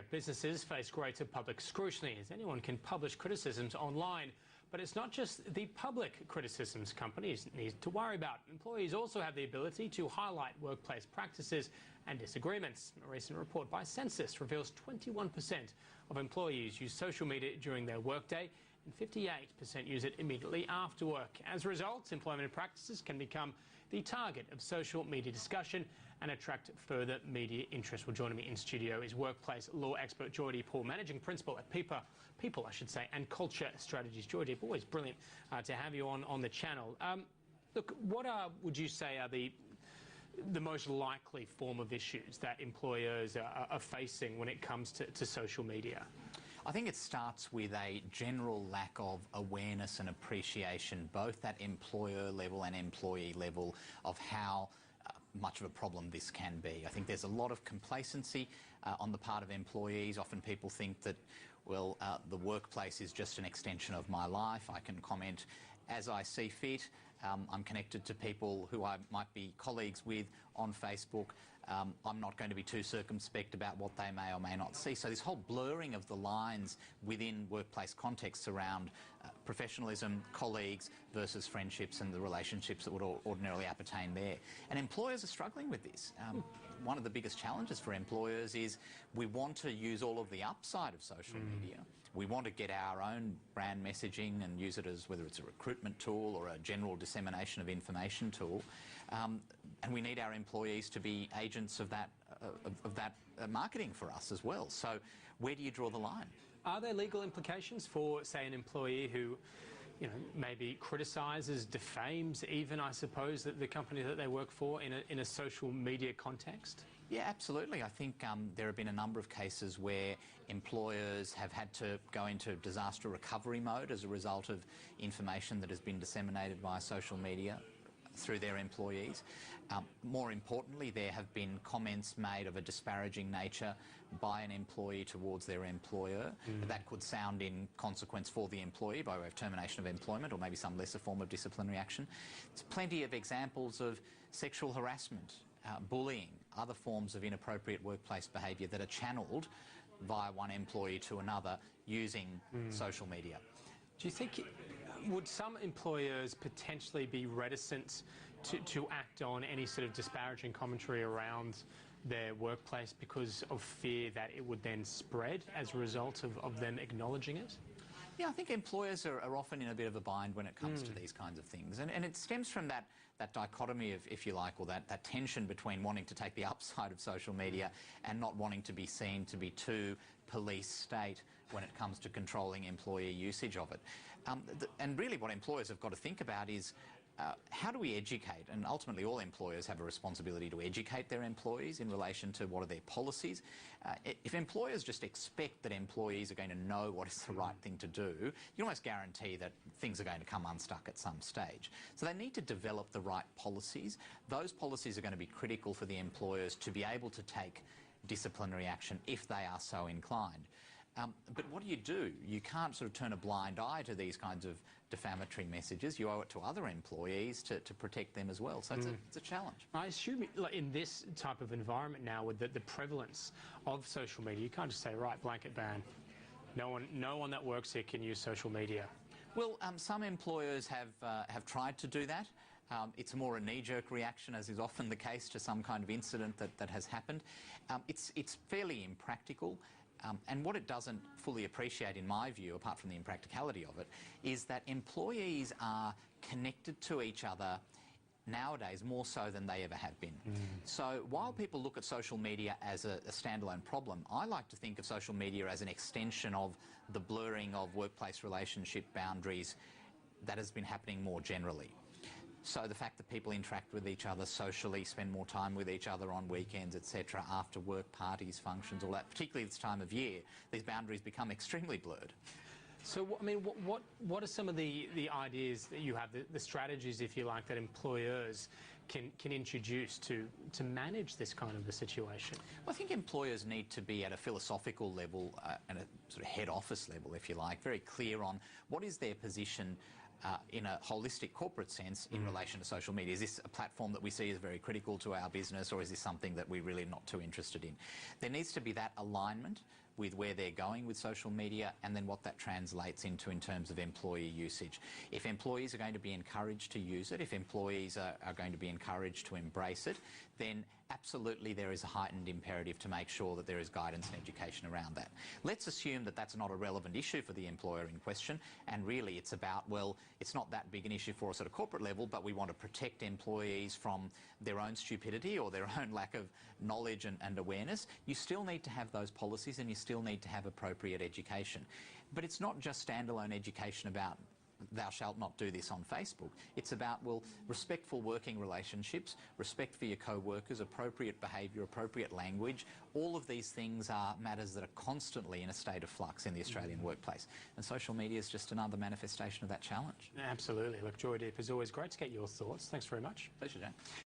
Businesses face greater public scrutiny as anyone can publish criticisms online. But it's not just the public criticisms companies need to worry about. Employees also have the ability to highlight workplace practices and disagreements. A recent report by Census reveals 21% of employees use social media during their workday and 58% use it immediately after work. As a result, employment practices can become the target of social media discussion and attract further media interest. Well, joining me in studio is workplace law expert Geordie Paul, Managing Principal at People, and Culture Strategies. Geordie, always brilliant to have you on the channel. Look, what would you say are the most likely form of issues that employers are facing when it comes to social media? I think it starts with a general lack of awareness and appreciation, both at employer level and employee level, of how much of a problem this can be. I think there's a lot of complacency on the part of employees. Often people think that, well, the workplace is just an extension of my life. I can comment as I see fit. I'm connected to people who I might be colleagues with on Facebook. I'm not going to be too circumspect about what they may or may not see. So this whole blurring of the lines within workplace contexts around professionalism, colleagues versus friendships and the relationships that would ordinarily appertain there. And employers are struggling with this. One of the biggest challenges for employers is we want to use all of the upside of social media. We want to get our own brand messaging and use it as whether it's a recruitment tool or a general dissemination of information tool. And we need our employees to be agents of that marketing for us as well. So where do you draw the line? Are there legal implications for, say, an employee who, maybe criticises, defames even, I suppose, the company that they work for in a social media context? Yeah, absolutely. I think there have been a number of cases where employers have had to go into disaster recovery mode as a result of information that has been disseminated via social media through their employees. More importantly, there have been comments made of a disparaging nature by an employee towards their employer. That could sound in consequence for the employee by way of termination of employment or maybe some lesser form of disciplinary action. There's plenty of examples of sexual harassment, bullying, other forms of inappropriate workplace behaviour that are channelled via one employee to another using social media. Do you think, would some employers potentially be reticent to act on any sort of disparaging commentary around their workplace because of fear that it would then spread as a result of them acknowledging it? Yeah, I think employers are often in a bit of a bind when it comes to these kinds of things. And it stems from that dichotomy of, if you like, or that tension between wanting to take the upside of social media and not wanting to be seen to be too police state when it comes to controlling employee usage of it. And really what employers have got to think about is how do we educate? And ultimately all employers have a responsibility to educate their employees in relation to what are their policies. If employers just expect that employees are going to know what is the right thing to do, you almost guarantee that things are going to come unstuck at some stage. So they need to develop the right policies. Those policies are going to be critical for the employers to be able to take disciplinary action if they are so inclined. But what do? You can't sort of turn a blind eye to these kinds of defamatory messages. You owe it to other employees to protect them as well. So it's a challenge. I assume in this type of environment now with the prevalence of social media, you can't just say, right, blanket ban. No one that works here can use social media. Well, some employers have tried to do that. It's more a knee-jerk reaction, as is often the case, to some kind of incident that has happened. It's fairly impractical. And what it doesn't fully appreciate, in my view, apart from the impracticality of it, is that employees are connected to each other nowadays more so than they ever have been. So while people look at social media as a standalone problem, I like to think of social media as an extension of the blurring of workplace relationship boundaries that has been happening more generally. So the fact that people interact with each other socially, spend more time with each other on weekends, etc., after work, parties, functions, all that, particularly this time of year, these boundaries become extremely blurred. So, I mean, what are some of the ideas that you have, the strategies, if you like, that employers can introduce to manage this kind of a situation? Well, I think employers need to be at a philosophical level and a sort of head office level, if you like, very clear on what is their position in a holistic corporate sense in relation to social media. Is this a platform that we see as very critical to our business, or is this something that we're really not too interested in? There needs to be that alignment with where they're going with social media, and then what that translates into in terms of employee usage. If employees are going to be encouraged to use it, if employees are going to be encouraged to embrace it, then absolutely there is a heightened imperative to make sure that there is guidance and education around that. Let's assume that that's not a relevant issue for the employer in question, and really it's about, well, it's not that big an issue for us at a corporate level, but we want to protect employees from their own stupidity or their own lack of knowledge and awareness. You still need to have those policies, and you still need to have appropriate education. But it's not just standalone education about thou shalt not do this on Facebook. It's about, well, respectful working relationships, respect for your co-workers, appropriate behaviour, appropriate language. All of these things are matters that are constantly in a state of flux in the Australian workplace. And social media is just another manifestation of that challenge. Absolutely. Look, Joy Deep, as always, great to get your thoughts. Thanks very much. Pleasure, Jane.